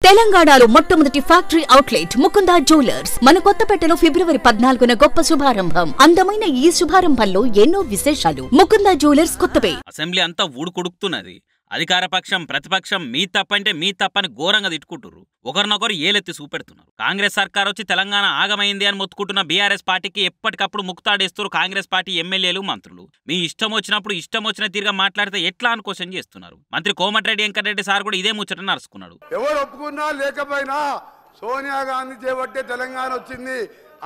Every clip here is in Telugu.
తెలంగాణలో మొట్టమొదటి ఫ్యాక్టరీ అవుట్లెట్ ముకుందా జ్యువెలర్స్ మన కొత్తపేటలో ఫిబ్రవరి 14న గొప్ప శుభారంభం. అందమైన ఈ శుభారంభంలో ఎన్నో విశేషాలు. ముకుందా జ్యువెలర్స్ కొత్తపేట. అసెంబ్లీ అంతా ఊడుకొడుకుతున్నది. అధికార పక్షం ప్రతిపక్షం మీ తప్పంటే మీ తప్పని ఘోరంగా తిట్టుకుంటున్నారు. ఒకరినొకరు ఏలెత్తి చూపెడుతున్నారు. కాంగ్రెస్ సర్కార్ వచ్చి తెలంగాణ ఆగమైంది అని మొత్తుకుంటున్న బీఆర్ఎస్ పార్టీకి ఎప్పటికప్పుడు ముక్తాడేస్తారు కాంగ్రెస్ పార్టీ ఎమ్మెల్యేలు మంత్రులు. మీ ఇష్టం వచ్చినప్పుడు ఇష్టం వచ్చిన తీరుగా మాట్లాడితే ఎట్లా అని క్వశ్చన్ చేస్తున్నారు. మంత్రి కోమటిరెడ్డి వెంకటరెడ్డి సార్ కూడా ఇదే ముచ్చట నరుచుకున్నాడు. ఎవరు ఒప్పుకున్నా లేకపోయినా సోనియా గాంధీ చేపట్టే తెలంగాణ వచ్చింది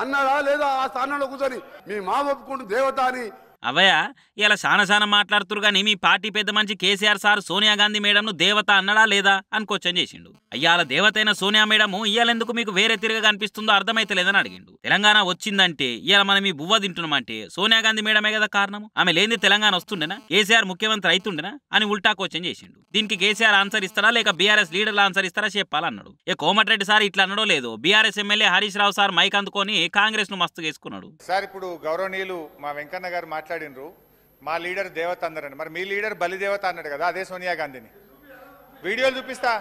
అన్నారా లేదా? ఆ స్థానంలో కూర్చొని మీ మా ఒప్పుకుంటు దేవత అని అవయ్య ఇలా చాలా మాట్లాడుతురు కానీ మీ పార్టీ పెద్ద మంచి కేసీఆర్ సార్ సోనియా గాంధీ మేడంను దేవత అన్నడా లేదా అని క్వశ్చన్ చేసిండు. అయ్యాల దేవతైన సోనియా మేడము ఇయ్యాలెందుకు మీకు వేరే తిరిగా కనిపిస్తుందో అర్థమైతే లేదని అడిగిండు. తెలంగాణ వచ్చిందంటే ఇవాళ మనం ఈ బువ్వ తింటున్నామంటే సోనియా గాంధీ మేడమే కదా కారణం. ఆమె లేని తెలంగాణ వస్తుండేనా? కేసీఆర్ ముఖ్యమంత్రి అవుతుండేనా అని ఉల్టా క్వశ్చన్ చేసిండు. దీనికి కేసీఆర్ ఆన్సర్ ఇస్తారా లేక బీఆర్ఎస్ లీడర్లు ఆన్సర్ ఇస్తారా చెప్పాలన్నాడు. కోమటిరెడ్డి సార్ ఇట్లా అన్నడో లేదో BRS MLA Harish Rao sir mic అందుకొని కాంగ్రెస్ ను మస్తు చేసుకున్నాడు. సార్ ఇప్పుడు గౌరవనీయులు మా వెంకన్న గారు మాట్లాడినరు మా లీడర్ దేవత అందరండి. మరి మీ లీడర్ బలిదేవత అన్నాడు కదా, అదే సోనియా గాంధీని వీడియోలు చూపిస్తా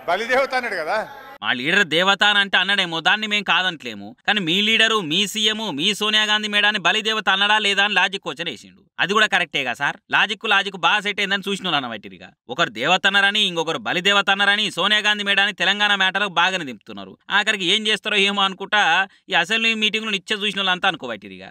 బలిదేవత అన్నాడు కదా. మా లీడర్ దేవత అని అంటే అన్నాడేమో, దాన్ని మేము కాదంటలేము. కానీ మీ లీడరు మీ సీఎం మీ సోనియా గాంధీ మేడాన్ని బలిదేవత అన్నడా లేదా అని లాజిక్ క్వశ్చన్ వేసిండు. అది కూడా కరెక్టేగా సార్? లాజిక్ బాగా సెట్ అయిందని చూసిన అన్నవాటిగా. ఒకరు దేవత అన్నారని ఇంకొకరు బలిదేవత అన్నారని సోనియా గాంధీ మేడాన్ని తెలంగాణ మ్యాటర్లకు బాగానే దింపుతున్నారు. ఆఖరికి ఏం చేస్తారో ఏమో అనుకుంటా ఈ అసెంబ్లీ మీటింగ్లు నిచ్చ చూసిన వాళ్ళంతా అనుకోవాటిగా.